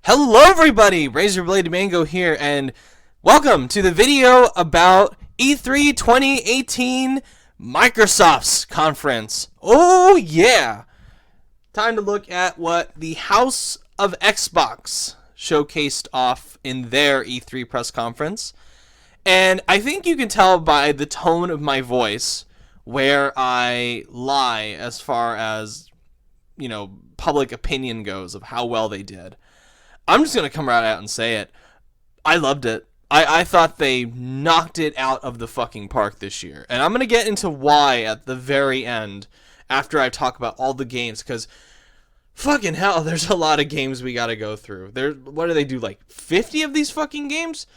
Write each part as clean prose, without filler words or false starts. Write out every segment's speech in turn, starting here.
Hello everybody, Razorblade Mango here, and welcome to the video about E3 2018 Microsoft's conference. Oh yeah! Time to look at what the House of Xbox showcased off in their E3 press conference. And I think you can tell by the tone of my voice where I lie as far as, public opinion goes of how well they did. I'm just going to come right out and say it. I loved it. I thought they knocked it out of the fucking park this year. And I'm going to get into why at the very end after I talk about all the games, because fucking hell, there's a lot of games we got to go through. What do they do, like 50 of these fucking games?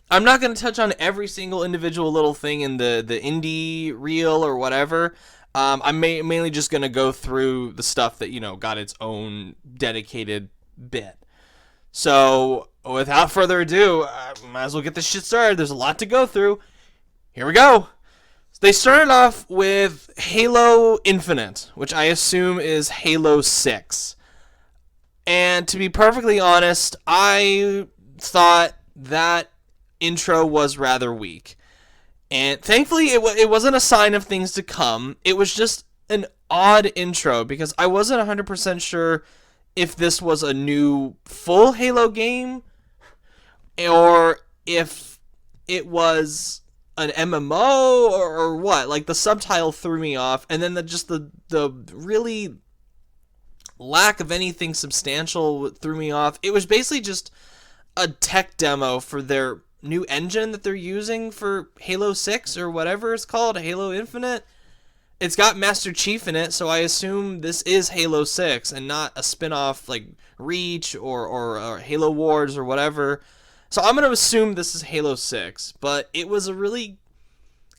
I'm not going to touch on every single individual little thing in the indie reel or whatever. I'm mainly just going to go through the stuff that, got its own dedicated bit. So, without further ado, I might as well get this shit started. There's a lot to go through. Here we go. They started off with Halo Infinite, which I assume is Halo 6. And to be perfectly honest, I thought that intro was rather weak. And thankfully, it wasn't a sign of things to come. It was just an odd intro because I wasn't 100% sure if this was a new full Halo game or if it was an MMO or what. Like, the subtitle threw me off, and then the really lack of anything substantial threw me off. It was basically just a tech demo for their new engine that they're using for Halo 6 or whatever it's called, Halo Infinite. It's got Master Chief in it, so I assume this is Halo 6 and not a spin-off like Reach or Halo Wars or whatever. So I'm going to assume this is Halo 6, but it was a really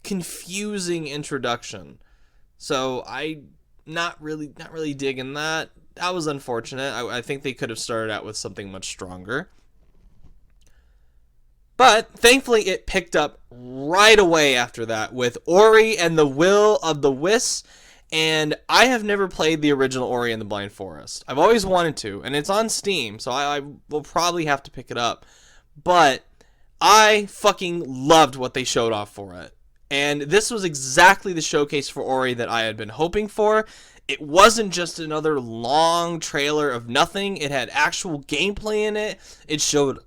confusing introduction. So I not really digging that. That was unfortunate. I think they could have started out with something much stronger. But thankfully it picked up right away after that with Ori and the Will of the Wisps. And I have never played the original Ori and the Blind Forest. I've always wanted to, and it's on Steam, so I will probably have to pick it up. But I fucking loved what they showed off for it. And this was exactly the showcase for Ori that I had been hoping for. It wasn't just another long trailer of nothing. It had actual gameplay in it. It showed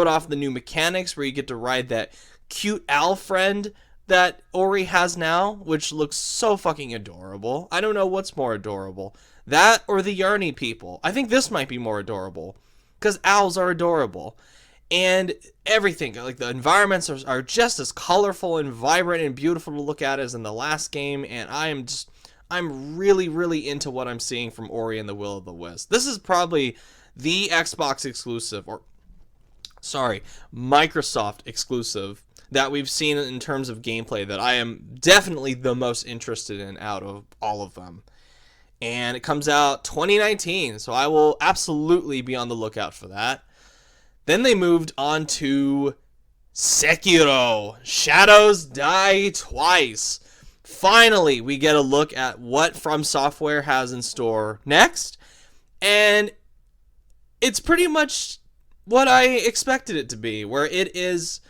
off the new mechanics where you get to ride that cute owl friend that Ori has now, which looks so fucking adorable. I don't know what's more adorable, that or the Yarny people. I think this might be more adorable because owls are adorable. And everything, like the environments are just as colorful and vibrant and beautiful to look at as in the last game. And I'm really, really into what I'm seeing from Ori and the Will of the Wisp. This is probably the Xbox exclusive, Microsoft exclusive that we've seen in terms of gameplay that I am definitely the most interested in out of all of them. And it comes out 2019, so I will absolutely be on the lookout for that. Then they moved on to Sekiro: Shadows Die Twice. Finally, we get a look at what From Software has in store next. And it's pretty much what I expected it to be, where it's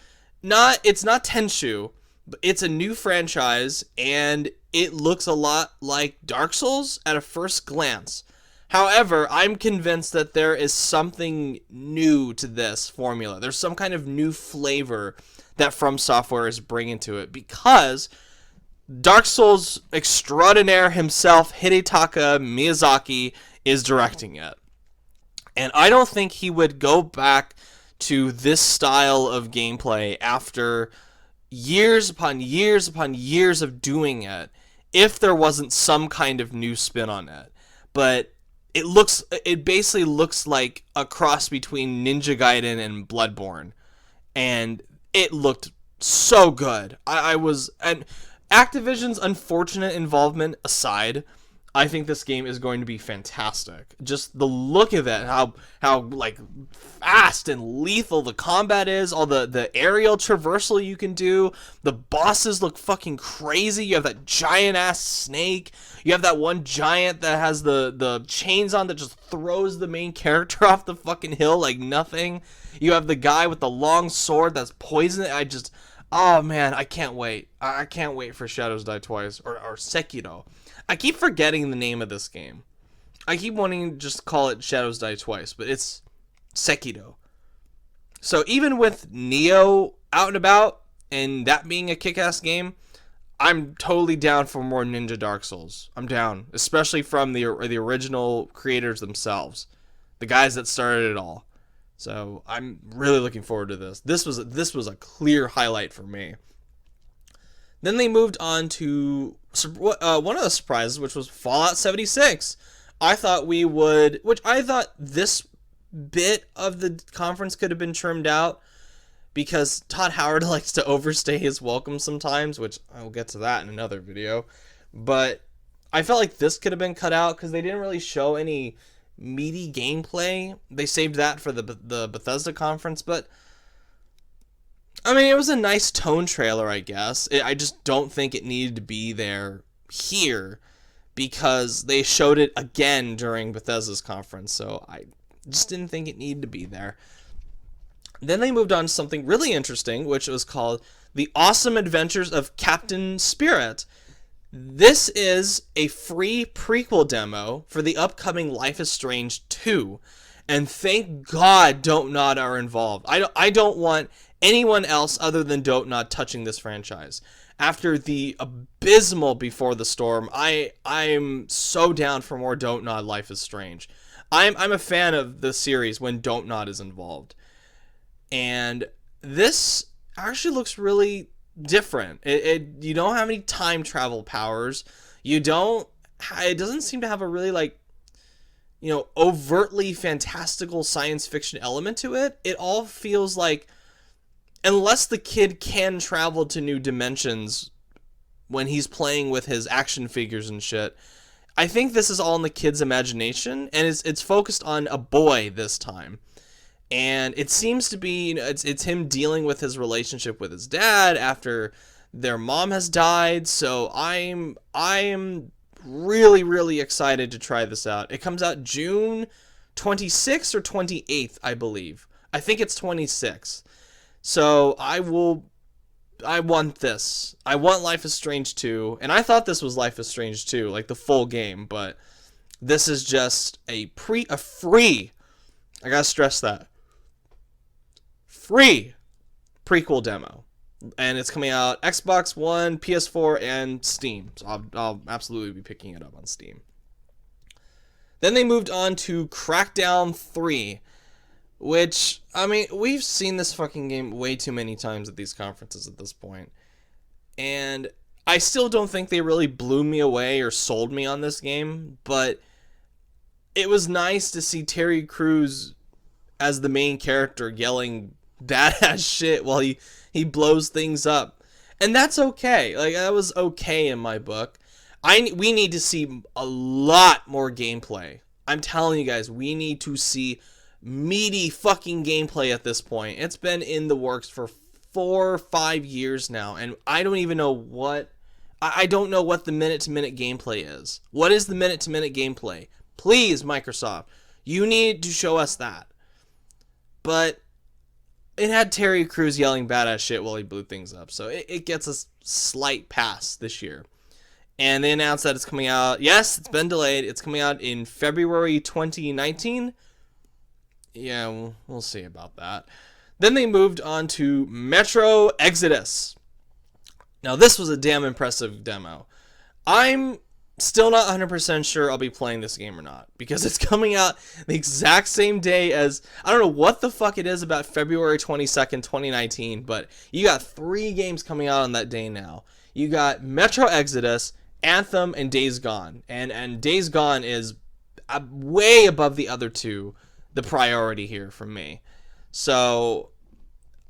not Tenchu, but it's a new franchise, and it looks a lot like Dark Souls at a first glance. However, I'm convinced that there is something new to this formula. There's some kind of new flavor that From Software is bringing to it, because Dark Souls extraordinaire himself, Hidetaka Miyazaki, is directing it. And I don't think he would go back to this style of gameplay after years upon years upon years of doing it if there wasn't some kind of new spin on it. But it basically looks like a cross between Ninja Gaiden and Bloodborne. And it looked so good. And Activision's unfortunate involvement aside, I think this game is going to be fantastic. Just the look of it, how like fast and lethal the combat is, all the aerial traversal you can do. The bosses look fucking crazy. You have that giant ass snake. You have that one giant that has the chains on that just throws the main character off the fucking hill like nothing. You have the guy with the long sword that's poison. Oh man, I can't wait. I can't wait for Shadows Die Twice or Sekiro. I keep forgetting the name of this game. I keep wanting to just call it Shadows Die Twice, but it's Sekiro. So even with Neo out and about, and that being a kick-ass game, I'm totally down for more Ninja Dark Souls. I'm down, especially from the original creators themselves, the guys that started it all. So I'm really looking forward to this. This was a clear highlight for me. Then they moved on to one of the surprises, which was Fallout 76. I thought this bit of the conference could have been trimmed out because Todd Howard likes to overstay his welcome sometimes, which I will get to that in another video. But I felt like this could have been cut out because they didn't really show any meaty gameplay. They saved that for the Bethesda conference, but I mean, it was a nice tone trailer, I guess. I just don't think it needed to be there here because they showed it again during Bethesda's conference, so I just didn't think it needed to be there. Then they moved on to something really interesting, which was called The Awesome Adventures of Captain Spirit. This is a free prequel demo for the upcoming Life is Strange 2, and thank God Dontnod are involved. I don't want anyone else other than Dontnod touching this franchise. After the abysmal Before the Storm, I'm so down for more Dontnod Life is Strange. I'm a fan of the series when Dontnod is involved. And this actually looks really different. You don't have any time travel powers. It doesn't seem to have a really overtly fantastical science fiction element to it. It all feels like, unless the kid can travel to new dimensions when he's playing with his action figures and shit, I think this is all in the kid's imagination, and it's focused on a boy this time. And it seems to be, it's him dealing with his relationship with his dad after their mom has died. So I'm really, really excited to try this out. It comes out June 26th or 28th, I believe. I think it's 26th. So I want this. I want Life is Strange 2. And I thought this was Life is Strange 2, like the full game, but this is just a free, I gotta stress that, free prequel demo. And it's coming out Xbox One, PS4, and Steam. So I'll absolutely be picking it up on Steam. Then they moved on to Crackdown 3, which, I mean, we've seen this fucking game way too many times at these conferences at this point. And I still don't think they really blew me away or sold me on this game, but it was nice to see Terry Crews as the main character yelling badass shit while he blows things up. And that's okay. Like, that was okay in my book. We need to see a lot more gameplay. I'm telling you guys, we need to see meaty fucking gameplay at this point. It's been in the works for 4 or 5 years now, and I don't even know what... I don't know what the minute-to-minute gameplay is. What is the minute-to-minute gameplay? Please, Microsoft, you need to show us that. But it had Terry Crews yelling badass shit while he blew things up, so it gets a slight pass this year. And they announced that it's coming out. Yes, it's been delayed. It's coming out in February 2019. Yeah, we'll see about that. Then they moved on to Metro Exodus. Now, this was a damn impressive demo. I'm still not 100% sure I'll be playing this game or not, because it's coming out the exact same day as... I don't know what the fuck it is about February 22nd, 2019, but you got 3 games coming out on that day now. You got Metro Exodus, Anthem, and Days Gone. And Days Gone is way above the other two, the priority here for me. So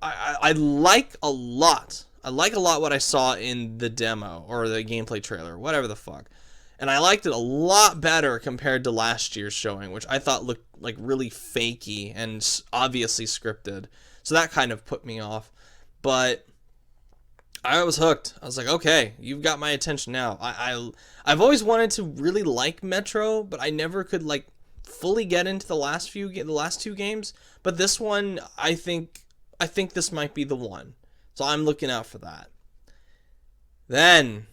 I like a lot. I like a lot what I saw in the demo or the gameplay trailer, whatever the fuck. And I liked it a lot better compared to last year's showing, which I thought looked like really fakey and obviously scripted. So that kind of put me off. But I was hooked. I was like, okay, you've got my attention now. I've always wanted to really like Metro, but I never could like fully get into the last two games. But this one, I think this might be the one. So I'm looking out for that. Then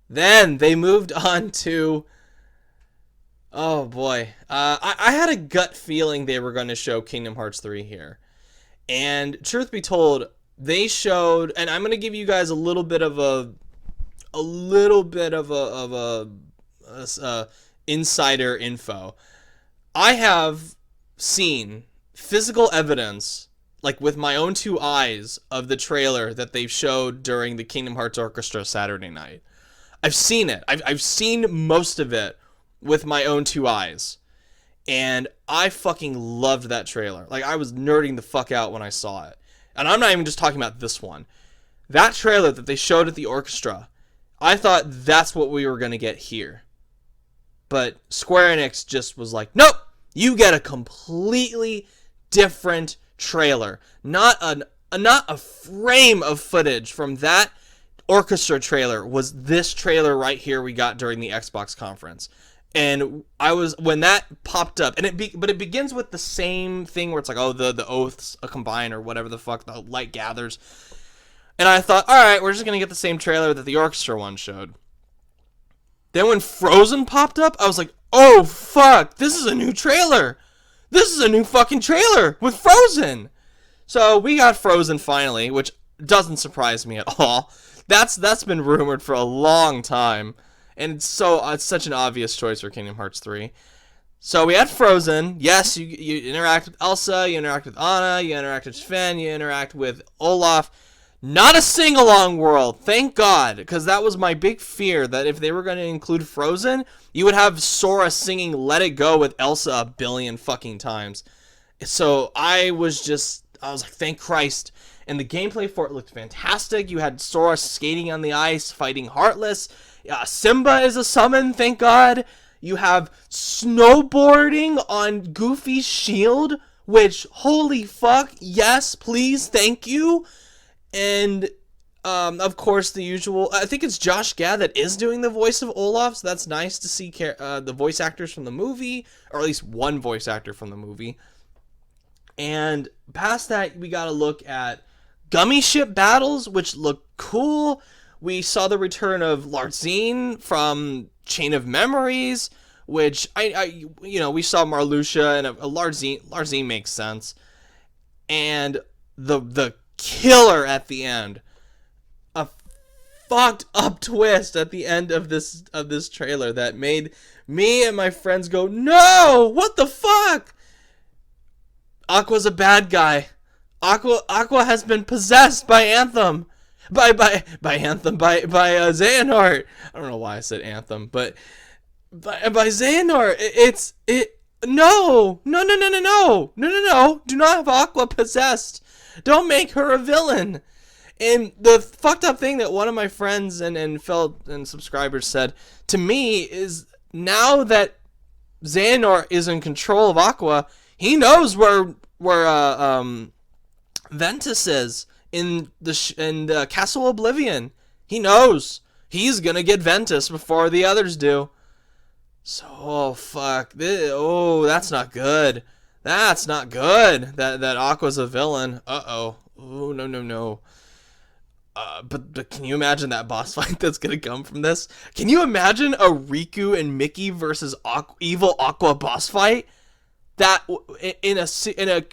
they moved on to, oh boy, I had a gut feeling they were going to show Kingdom Hearts 3 here. And truth be told, they showed, and I'm going to give you guys a little bit of insider info. I have seen physical evidence, like with my own two eyes, of the trailer that they showed during the Kingdom Hearts Orchestra Saturday night. I've seen it. I've seen most of it with my own two eyes. And I fucking loved that trailer. Like, I was nerding the fuck out when I saw it. And I'm not even just talking about this one. That trailer that they showed at the orchestra, I thought that's what we were going to get here. But Square Enix just was like, nope, you get a completely different trailer. Not a frame of footage from that orchestra trailer was this trailer right here we got during the Xbox conference. And when that popped up, and it begins with the same thing where it's like, oh, the oaths combine or whatever the fuck, the light gathers. And I thought, all right, we're just going to get the same trailer that the orchestra one showed. Then when Frozen popped up, I was like, oh, fuck, this is a new trailer. This is a new fucking trailer with Frozen. So we got Frozen finally, which doesn't surprise me at all. That's been rumored for a long time. And it's such an obvious choice for Kingdom Hearts 3. So we had Frozen. Yes, you interact with Elsa, you interact with Anna, you interact with Sven, you interact with Olaf. Not a sing-along world, thank God, because that was my big fear, that if they were going to include Frozen, you would have Sora singing Let It Go with Elsa a billion fucking times. So I was like, thank Christ. And the gameplay for it looked fantastic. You had Sora skating on the ice, fighting Heartless. Simba is a summon, thank God. You have snowboarding on Goofy's shield, which, holy fuck, yes, please, thank you. And, of course, the usual, I think it's Josh Gad that is doing the voice of Olaf, so that's nice to see the voice actors from the movie, or at least one voice actor from the movie. And past that, we got to look at Gummy Ship battles, which look cool. We saw the return of Larxene from Chain of Memories, which we saw Marluxia, and Larxene makes sense. And the killer at the end, a fucked up twist at the end of this trailer that made me and my friends go, no, what the fuck? Aqua's a bad guy. Aqua has been possessed by Anthem. By Xehanort. I don't know why I said Anthem, but by Xehanort. No. Do not have Aqua possessed. Don't make her a villain. And the fucked up thing that one of my friends and subscribers said to me is, now that Xehanort is in control of Aqua, he knows where Ventus is in the Castle Oblivion. He knows he's gonna get Ventus before the others do. So, oh fuck, that's not good. That's not good. That Aqua's a villain. Oh no. But can you imagine that boss fight that's gonna come from this? Can you imagine a Riku and Mickey versus evil Aqua boss fight? That in a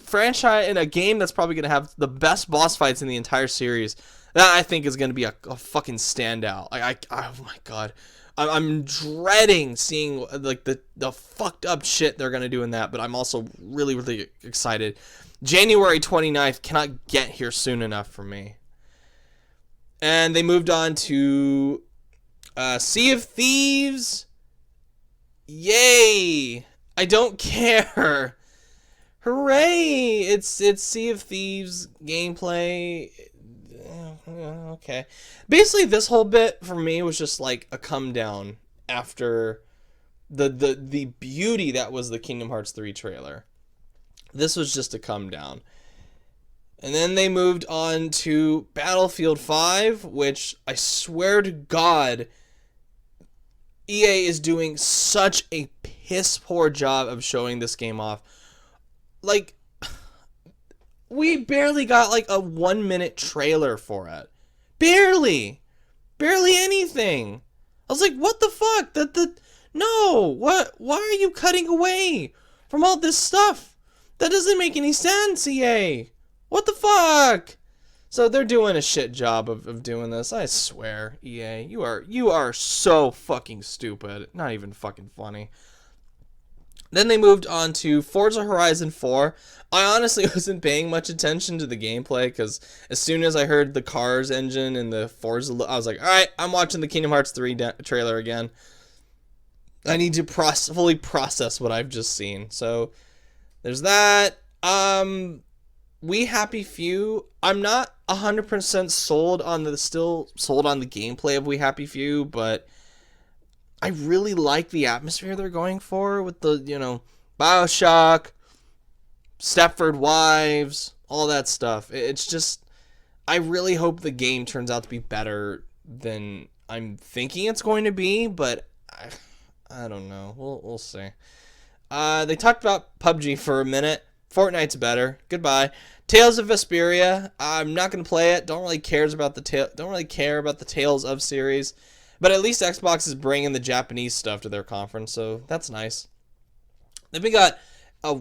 franchise, in a game that's probably gonna have the best boss fights in the entire series, that I think is gonna be a fucking standout. Oh my god, I'm dreading seeing like the fucked up shit they're gonna do in that, but I'm also really, really excited. January 29th cannot get here soon enough for me. And they moved on to Sea of Thieves. Yay! I don't care. Hooray! It's Sea of Thieves gameplay. Okay. Basically, this whole bit for me was just like a come down. after the beauty that was the Kingdom Hearts 3 trailer. This was just a come down. And then they moved on to Battlefield 5, which I swear to God, EA is doing such a piss poor job of showing this game off. Like, we barely got like a 1-minute trailer for it. Barely anything. I was like, what the fuck? No, what? Why are you cutting away from all this stuff? That doesn't make any sense, EA. What the fuck? So they're doing a shit job of doing this. I swear, EA, you are so fucking stupid. Not even fucking funny. Then they moved on to Forza Horizon 4. I honestly wasn't paying much attention to the gameplay because as soon as I heard the Cars engine and the Forza, I was like, all right, I'm watching the Kingdom Hearts 3 trailer again. I need to fully process what I've just seen. So there's that. We Happy Few. I'm not 100% sold on the gameplay of We Happy Few, but I really like the atmosphere they're going for with the, BioShock, Stepford Wives, all that stuff. It's just, I really hope the game turns out to be better than I'm thinking it's going to be, but I don't know. We'll see. They talked about PUBG for a minute. Fortnite's better. Goodbye. Tales of Vesperia. I'm not gonna play it. Don't really care about the Tales of series, but at least Xbox is bringing the Japanese stuff to their conference, so that's nice. Then we got a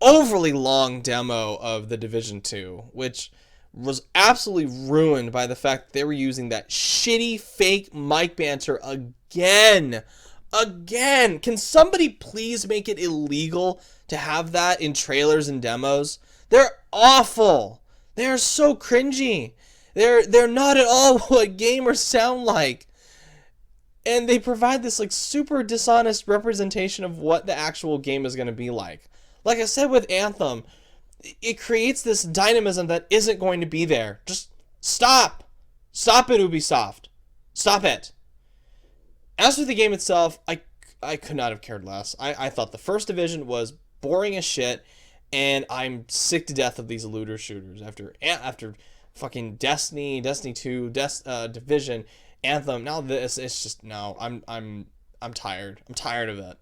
overly long demo of The Division 2, which was absolutely ruined by the fact that they were using that shitty fake mic banter again. Can somebody please make it illegal to have that in trailers and demos? They're awful. They're so cringy. They're not at all what gamers sound like. And they provide this like super dishonest representation of what the actual game is going to be like. Like I said with Anthem, it creates this dynamism that isn't going to be there. Just stop. Stop it, Ubisoft. Stop it. As for the game itself, I could not have cared less. I thought the first Division was boring as shit, and I'm sick to death of these looter shooters. After fucking Destiny 2, Division, Anthem, now this, it's just, no, I'm tired. I'm tired of it.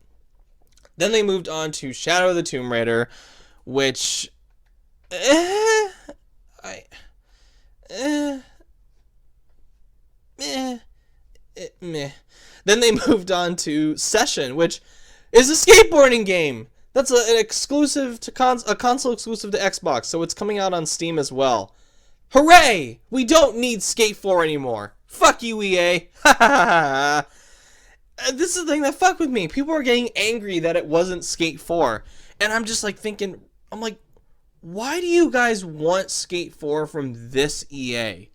Then they moved on to Shadow of the Tomb Raider, which, meh. Then they moved on to Session, which is a skateboarding game. That's an exclusive to a console exclusive to Xbox, so it's coming out on Steam as well. Hooray! We don't need Skate 4 anymore. Fuck you, EA. Ha ha ha. This is the thing that fucked with me. People are getting angry that it wasn't Skate 4. And I'm just like thinking, why do you guys want Skate 4 from this EA?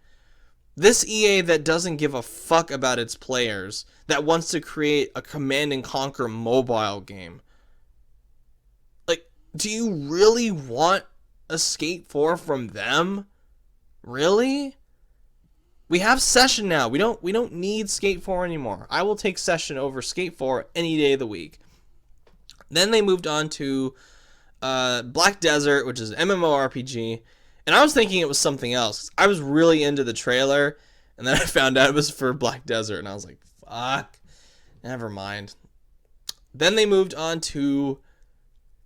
This EA that doesn't give a fuck about its players, that wants to create a Command and Conquer mobile game. Like, do you really want a Skate 4 from them? Really? We have Session now. We don't need Skate 4 anymore. I will take Session over Skate 4 any day of the week. Then they moved on to Black Desert, which is an MMORPG. And I was thinking it was something else. I was really into the trailer, and then I found out it was for Black Desert, and I was like, fuck. Never mind. Then they moved on to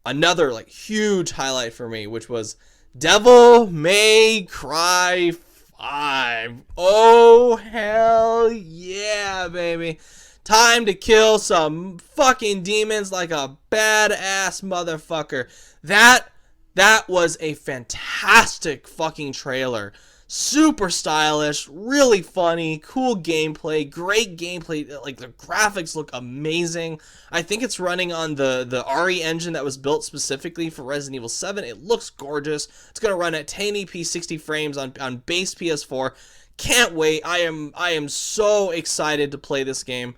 another huge highlight for me, which was Devil May Cry 5. Oh, hell yeah, baby. Time to kill some fucking demons like a badass motherfucker. That was a fantastic fucking trailer. Super stylish, really funny, cool gameplay, great gameplay. Like, the graphics look amazing. I think it's running on the RE engine that was built specifically for Resident Evil 7. It looks gorgeous. It's going to run at 1080p 60 frames on base PS4. Can't wait. I am so excited to play this game.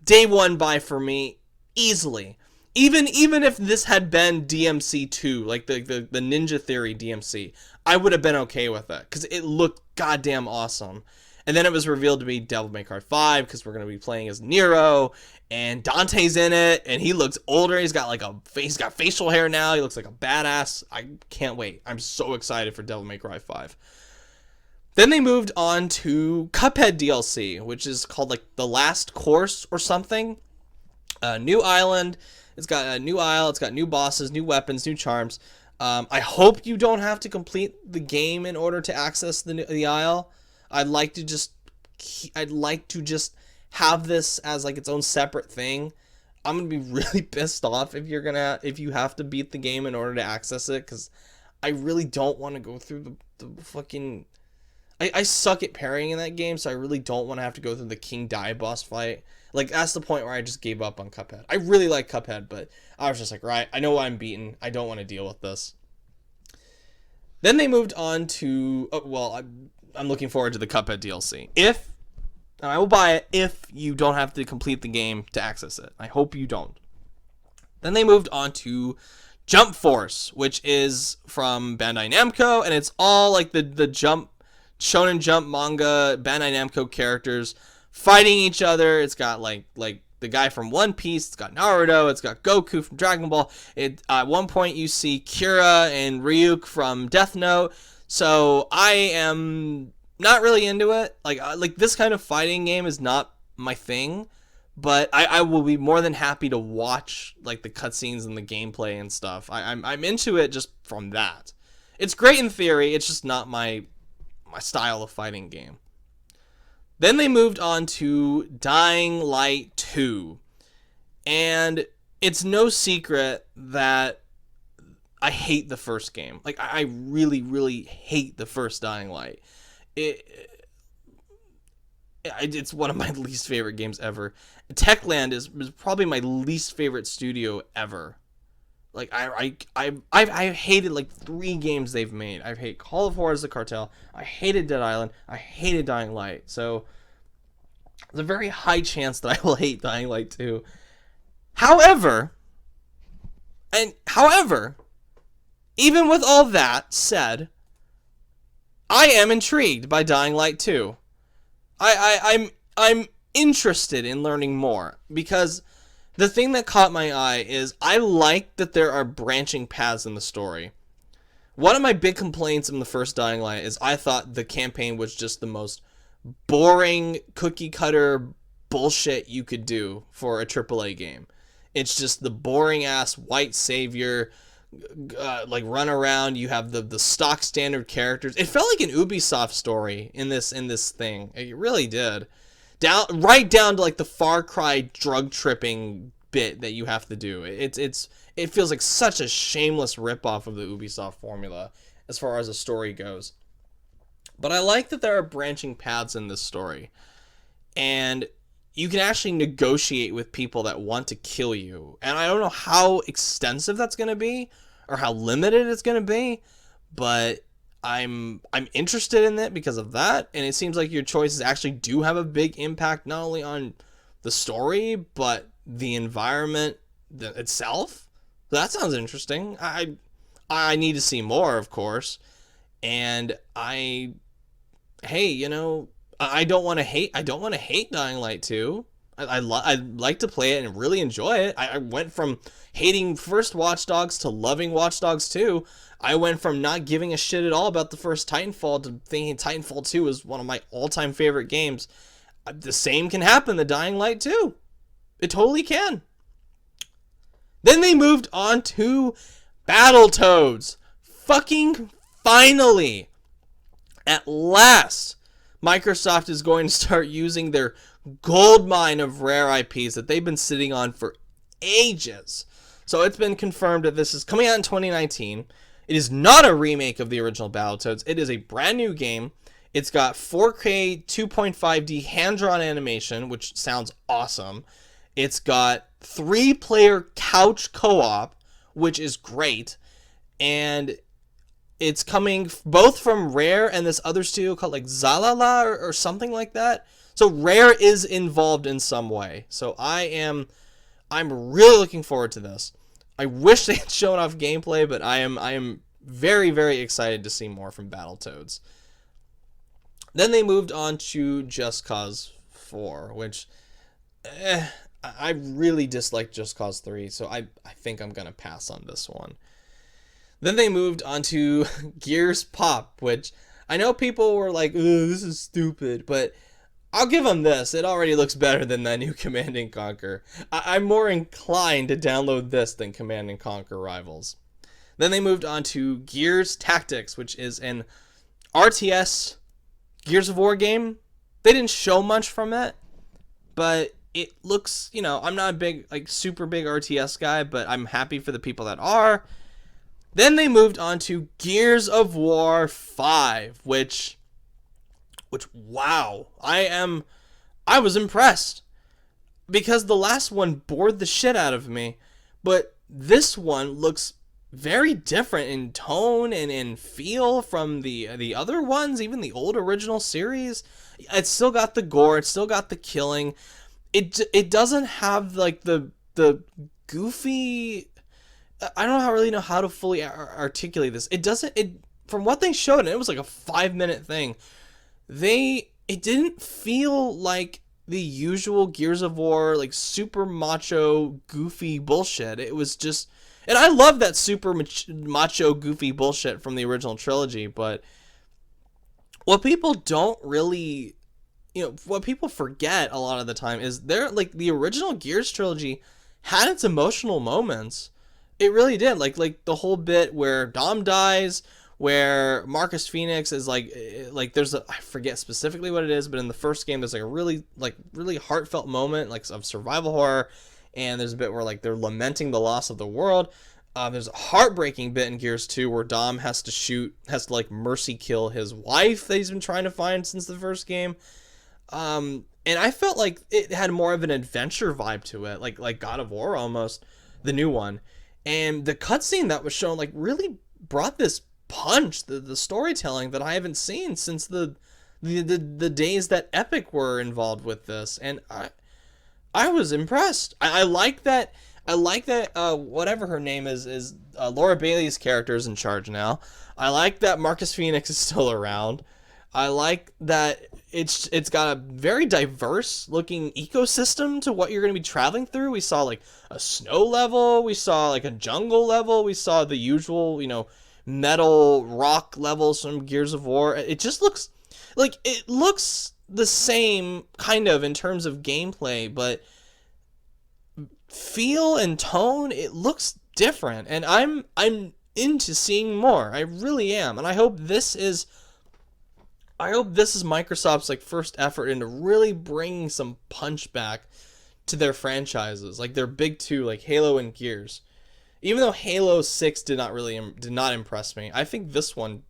Day one buy for me, easily. Even if this had been DMC 2, like the Ninja Theory DMC, I would have been okay with it, because it looked goddamn awesome. And then it was revealed to be Devil May Cry 5 because we're going to be playing as Nero, and Dante's in it, and he looks older. He's got he's got facial hair now. He looks like a badass. I can't wait. I'm so excited for Devil May Cry 5. Then they moved on to Cuphead DLC, which is called like The Last Course or something. New island. It's got a new isle. It's got new bosses, new weapons, new charms. I hope you don't have to complete the game in order to access the isle. I'd like to just have this as like its own separate thing. I'm gonna be really pissed off if you have to beat the game in order to access it, because I really don't want to go through the fucking. I suck at parrying in that game, so I really don't want to have to go through the King Die boss fight. Like, that's the point where I just gave up on Cuphead. I really like Cuphead, but I was just like, right, I know why I'm beaten. I don't want to deal with this. Then they moved on to, I'm looking forward to the Cuphead DLC. And I will buy it if you don't have to complete the game to access it. I hope you don't. Then they moved on to Jump Force, which is from Bandai Namco, and it's all like the Shonen Jump manga Bandai Namco characters fighting each other. It's got like the guy from One Piece. It's got Naruto. It's got Goku from Dragon Ball. At one point you see Kira and Ryuk from Death Note. So I am not really into it. Like this kind of fighting game is not my thing, but I will be more than happy to watch like the cutscenes and the gameplay and stuff. I'm into it just from that. It's great in theory. It's just not my style of fighting game. Then they moved on to Dying Light 2. And it's no secret that I hate the first game. Like, I really, really hate the first Dying Light. It's one of my least favorite games ever. Techland is probably my least favorite studio ever. Like, I've hated like 3 games they've made. I hate Call of Juarez the Cartel. I hated Dead Island. I hated Dying Light. So there's a very high chance that I will hate Dying Light 2. However, even with all that said, I am intrigued by Dying Light 2. I'm interested in learning more, because the thing that caught my eye is I like that there are branching paths in the story. One of my big complaints in the first Dying Light is I thought the campaign was just the most boring cookie cutter bullshit you could do for a AAA game. It's just the boring ass white savior, like run around. You have the stock standard characters. It felt like an Ubisoft story in this thing. It really did. Right down to like the Far Cry drug tripping bit that you have to do. It feels like such a shameless ripoff of the Ubisoft formula as far as the story goes. But I like that there are branching paths in this story, and you can actually negotiate with people that want to kill you. And I don't know how extensive that's going to be or how limited it's going to be, but I'm interested in it because of that, and it seems like your choices actually do have a big impact not only on the story but the environment itself. So that sounds interesting. I need to see more, of course, and I don't want to hate Dying Light 2. I like to play it and really enjoy it. I went from hating first Watch Dogs to loving Watch Dogs 2. I went from not giving a shit at all about the first Titanfall to thinking Titanfall 2 is one of my all-time favorite games. The same can happen to Dying Light 2. It totally can. Then they moved on to Battletoads. Fucking finally. At last, Microsoft is going to start using their gold mine of rare IPs that they've been sitting on for ages. So it's been confirmed that this is coming out in 2019. It is not a remake of the original Battletoads. It is a brand new game. It's got 4K 2.5D hand-drawn animation, which sounds awesome. It's got 3-player couch co-op, which is great. And it's coming both from Rare and this other studio called like Zalala or something like that. So Rare is involved in some way. So I'm really looking forward to this. I wish they had shown off gameplay, but I am very, very excited to see more from Battletoads. Then they moved on to Just Cause 4, which I really dislike Just Cause 3, so I think I'm going to pass on this one. Then they moved on to Gears Pop, which I know people were like, this is stupid, but I'll give them this. It already looks better than that new Command & Conquer. I'm more inclined to download this than Command & Conquer Rivals. Then they moved on to Gears Tactics, which is an RTS Gears of War game. They didn't show much from it, but it looks, I'm not a big, super big RTS guy, but I'm happy for the people that are. Then they moved on to Gears of War 5, which wow, I was impressed, because the last one bored the shit out of me, but this one looks very different in tone and in feel from the other ones, even the old original series. It's still got the gore, it's still got the killing. It doesn't have the goofy. I don't really know how to fully articulate this. From what they showed, and it was like a 5-minute thing. It didn't feel like the usual Gears of War, super macho, goofy bullshit. It was just, and I love that super macho, goofy bullshit from the original trilogy, but what people don't really, what people forget a lot of the time is the original Gears trilogy had its emotional moments. It really did. Like the whole bit where Dom dies, where Marcus Phoenix is there's I forget specifically what it is, but in the first game there's a really heartfelt moment of survival horror, and there's a bit where they're lamenting the loss of the world. There's a heartbreaking bit in Gears 2 where Dom has to mercy kill his wife that he's been trying to find since the first game. And I felt like it had more of an adventure vibe to it, like God of War almost, the new one. And the cutscene that was shown really brought this punch, the storytelling that I haven't seen since the days that Epic were involved with this, and I was impressed. I like that. Whatever her name is Laura Bailey's character is in charge now. I like that Marcus Phoenix is still around. I like that it's got a very diverse looking ecosystem to what you're going to be traveling through. We saw a snow level, we saw a jungle level, we saw the usual, metal rock levels from Gears of War. It just looks the same kind of in terms of gameplay, but feel and tone, it looks different, and I'm into seeing more. I really am, and I hope this is Microsoft's first effort into really bringing some punch back to their franchises, their big two, Halo and Gears. Even though Halo 6 did not impress me, I think this one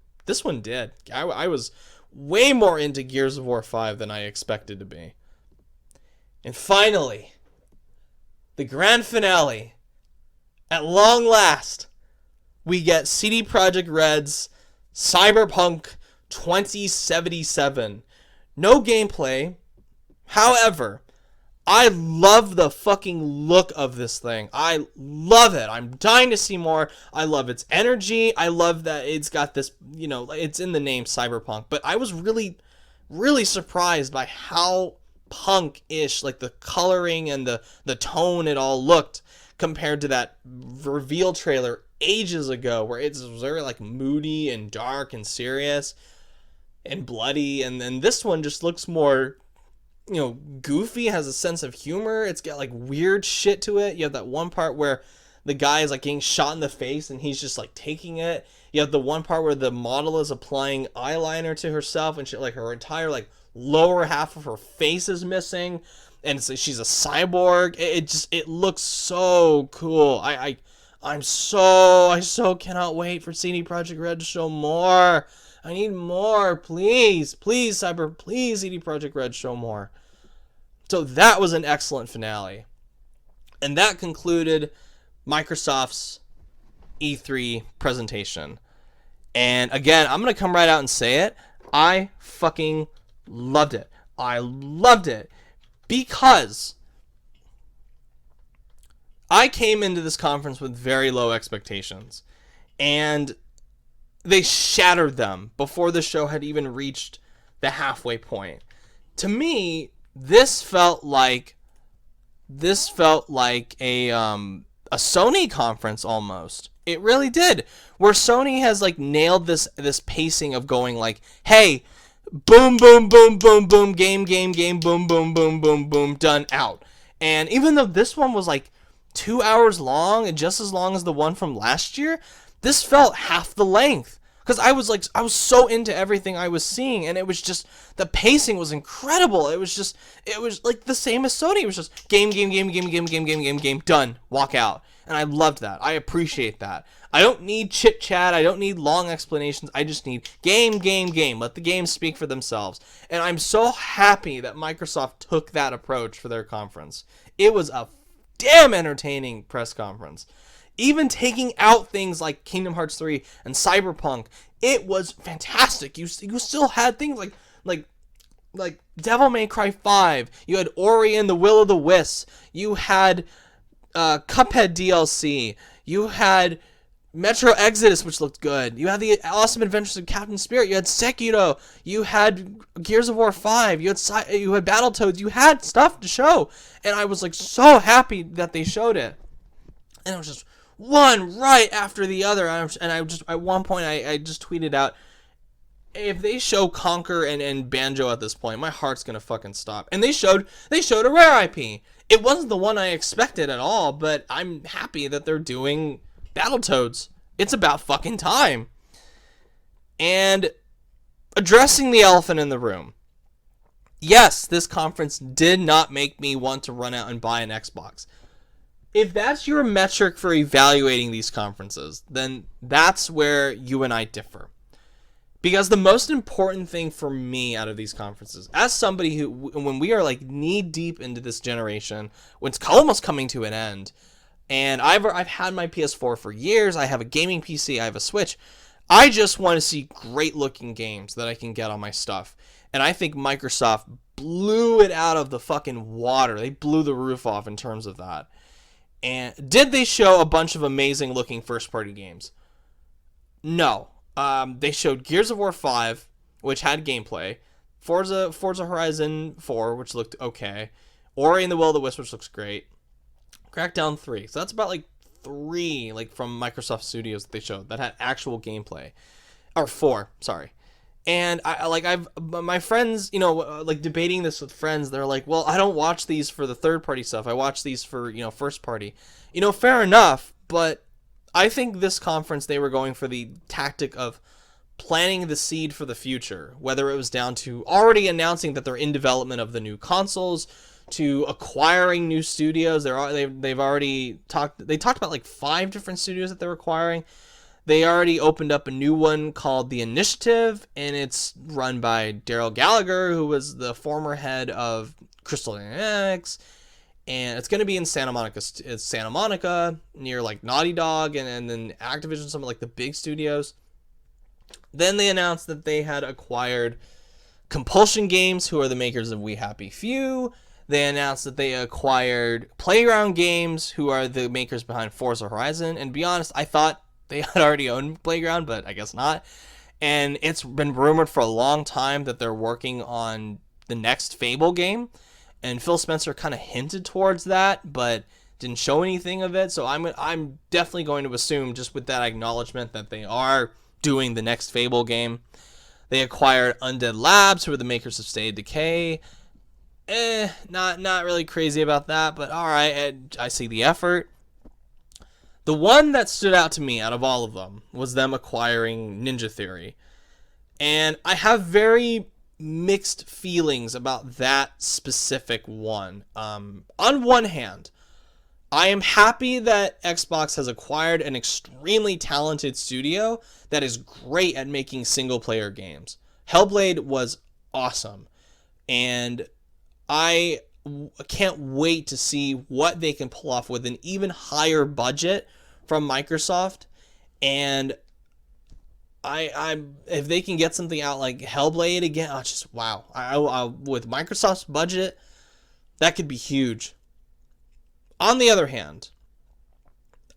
did. I was way more into Gears of War 5 than I expected to be. And finally, the grand finale. At long last, we get CD Projekt Red's Cyberpunk 2077. No gameplay. However, I love the fucking look of this thing. I love it. I'm dying to see more. I love its energy. I love that it's got this, it's in the name Cyberpunk. But I was really, really surprised by how punk-ish, the coloring and the tone it all looked compared to that reveal trailer ages ago where it's very moody and dark and serious and bloody. And then this one just looks more goofy, has a sense of humor. It's got weird shit to it. You have that one part where the guy is getting shot in the face and he's just taking it. You have the one part where the model is applying eyeliner to herself and she her entire lower half of her face is missing, and she's a cyborg. It looks so cool. I so cannot wait for CD Projekt Red to show more. I need more, please, please, please, CD Projekt Red, show more. So that was an excellent finale. And that concluded Microsoft's E3 presentation. And again, I'm going to come right out and say it. I fucking loved it. I loved it because I came into this conference with very low expectations. And they shattered them before the show had even reached the halfway point. To me, this felt like a Sony conference almost. It really did. Where Sony has like nailed this pacing of going like, hey, boom, boom, boom, boom, boom, game, boom, boom, boom, boom, boom, done, out. And even though this one was like 2 hours long and just as long as the one from last year, this felt half the length. Because I was so into everything I was seeing, and it was just, the pacing was incredible. It was like the same as Sony. It was just game, done, walk out. And I loved that. I appreciate that. I don't need chit chat. I don't need long explanations. I just need game. Let the games speak for themselves. And I'm so happy that Microsoft took that approach for their conference. It was a damn entertaining press conference. Even taking out things like Kingdom Hearts 3 and Cyberpunk, it was fantastic. You still had things like Devil May Cry 5. You had Ori and the Will of the Wisps. You had Cuphead DLC. You had Metro Exodus, which looked good. You had the Awesome Adventures of Captain Spirit. You had Sekiro. You had Gears of War 5. You had Battletoads. You had stuff to show. And I was like so happy that they showed it. And it was just one right after the other. And I just, at one point, I just tweeted out, if they show Conker and Banjo at this point, my heart's gonna fucking stop. And they showed a rare IP. It wasn't the one I expected at all, but I'm happy that they're doing Battletoads. It's about fucking time. And addressing the elephant in the room. Yes, this conference did not make me want to run out and buy an Xbox. If that's your metric for evaluating these conferences, then that's where you and I differ. Because the most important thing for me out of these conferences, as somebody who, when we are like knee deep into this generation, when it's almost coming to an end, and I've had my PS4 for years, I have a gaming PC, I have a Switch, I just want to see great looking games that I can get on my stuff. And I think Microsoft blew it out of the fucking water. They blew the roof off in terms of that. And did they show a bunch of amazing looking first party games? No. They showed Gears of War 5, which had gameplay, Forza Horizon 4, which looked okay, Ori and the Will of the Wisps, which looks great, Crackdown 3. So that's about like 3 like from Microsoft Studios that they showed that had actual gameplay, or 4, sorry. And my friends, like debating this with friends, they're like, well, I don't watch these for the third party stuff. I watch these for, first party. Fair enough, but I think this conference, they were going for the tactic of planting the seed for the future, whether it was down to already announcing that they're in development of the new consoles, to acquiring new studios. They've already talked about like 5 different studios that they're acquiring. They already opened up a new one called The Initiative, and it's run by Daryl Gallagher, who was the former head of Crystal Dynamics. And it's going to be in Santa Monica. It's Santa Monica, near like Naughty Dog and then Activision, some of like the big studios. Then they announced that they had acquired Compulsion Games, who are the makers of We Happy Few. They announced that they acquired Playground Games, who are the makers behind Forza Horizon. And to be honest, I thought they had already owned Playground, but I guess not. And it's been rumored for a long time that they're working on the next Fable game. And Phil Spencer kind of hinted towards that, but didn't show anything of it. So I'm definitely going to assume, just with that acknowledgement, that they are doing the next Fable game. They acquired Undead Labs, who are the makers of State of Decay. Not really crazy about that, but all right, I see the effort. The one that stood out to me out of all of them was them acquiring Ninja Theory. And I have very mixed feelings about that specific one. On one hand, I am happy that Xbox has acquired an extremely talented studio that is great at making single-player games. Hellblade was awesome, and I can't wait to see what they can pull off with an even higher budget from Microsoft. And I if they can get something out like Hellblade again, just wow. With Microsoft's budget, that could be huge. On the other hand,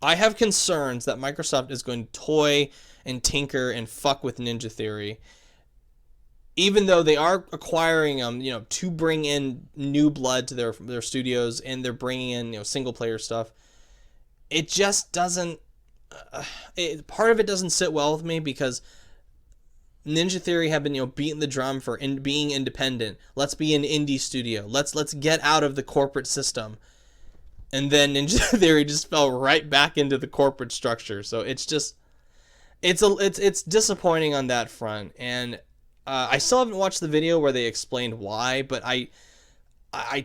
I have concerns that Microsoft is going to toy and tinker and fuck with Ninja Theory even though they are acquiring to bring in new blood to their studios, and they're bringing in single player stuff, it just doesn't. Part of it doesn't sit well with me because Ninja Theory have been beating the drum for being independent. Let's be an indie studio. Let's get out of the corporate system. And then Ninja Theory just fell right back into the corporate structure. So it's just it's disappointing on that front. And I still haven't watched the video where they explained why, but I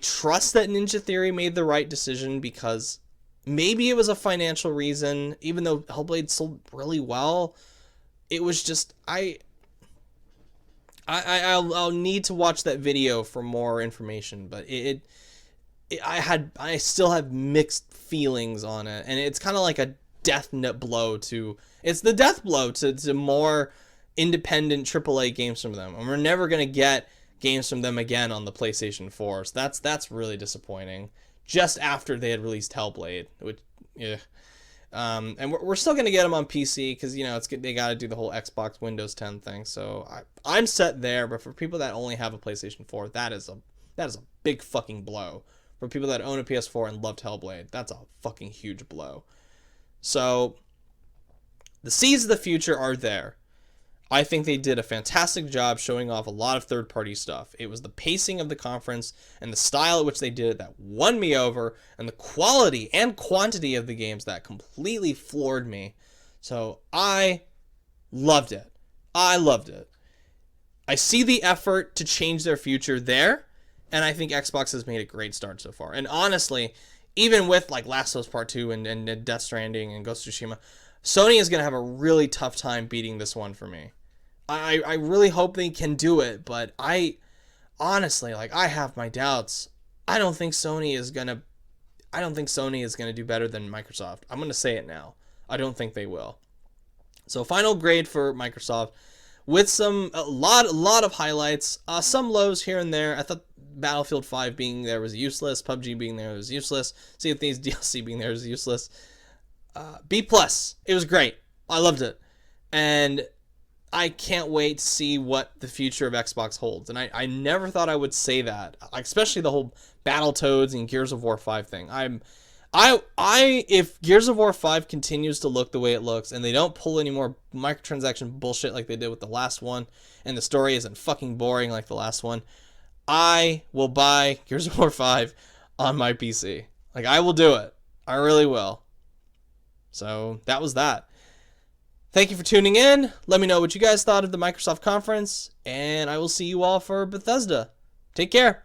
trust that Ninja Theory made the right decision, because maybe it was a financial reason. Even though Hellblade sold really well, it was just I'll need to watch that video for more information. But I still have mixed feelings on it, and it's kind of like a death blow to more independent AAA games from them, and we're never gonna get games from them again on the PlayStation 4. So that's really disappointing. Just after they had released Hellblade, which and we're still gonna get them on PC because they got to do the whole Xbox Windows 10 thing. So I'm set there. But for people that only have a PlayStation 4, that is a big fucking blow. For people that own a PS4 and loved Hellblade, that's a fucking huge blow. So the seeds of the future are there. I think they did a fantastic job showing off a lot of third-party stuff. It was the pacing of the conference and the style at which they did it that won me over, and the quality and quantity of the games that completely floored me. So I loved it. I see the effort to change their future there, and I think Xbox has made a great start so far. And honestly, even with like Last of Us Part 2 and Death Stranding and Ghost of Tsushima, Sony is going to have a really tough time beating this one for me. I really hope they can do it, but I honestly, I have my doubts. I don't think Sony is going to do better than Microsoft. I'm going to say it now. I don't think they will. So final grade for Microsoft with a lot of highlights, some lows here and there. I thought Battlefield 5 being there was useless. PUBG being there was useless. Sea of Thieves DLC being there was useless. B+. It was great. I loved it. And I can't wait to see what the future of Xbox holds. And I never thought I would say that, especially the whole Battletoads and Gears of War 5 thing. If Gears of War 5 continues to look the way it looks, and they don't pull any more microtransaction bullshit like they did with the last one, and the story isn't fucking boring like the last one, I will buy Gears of War 5 on my PC. I will do it. I really will. So that was that. Thank you for tuning in. Let me know what you guys thought of the Microsoft conference, and I will see you all for Bethesda. Take care.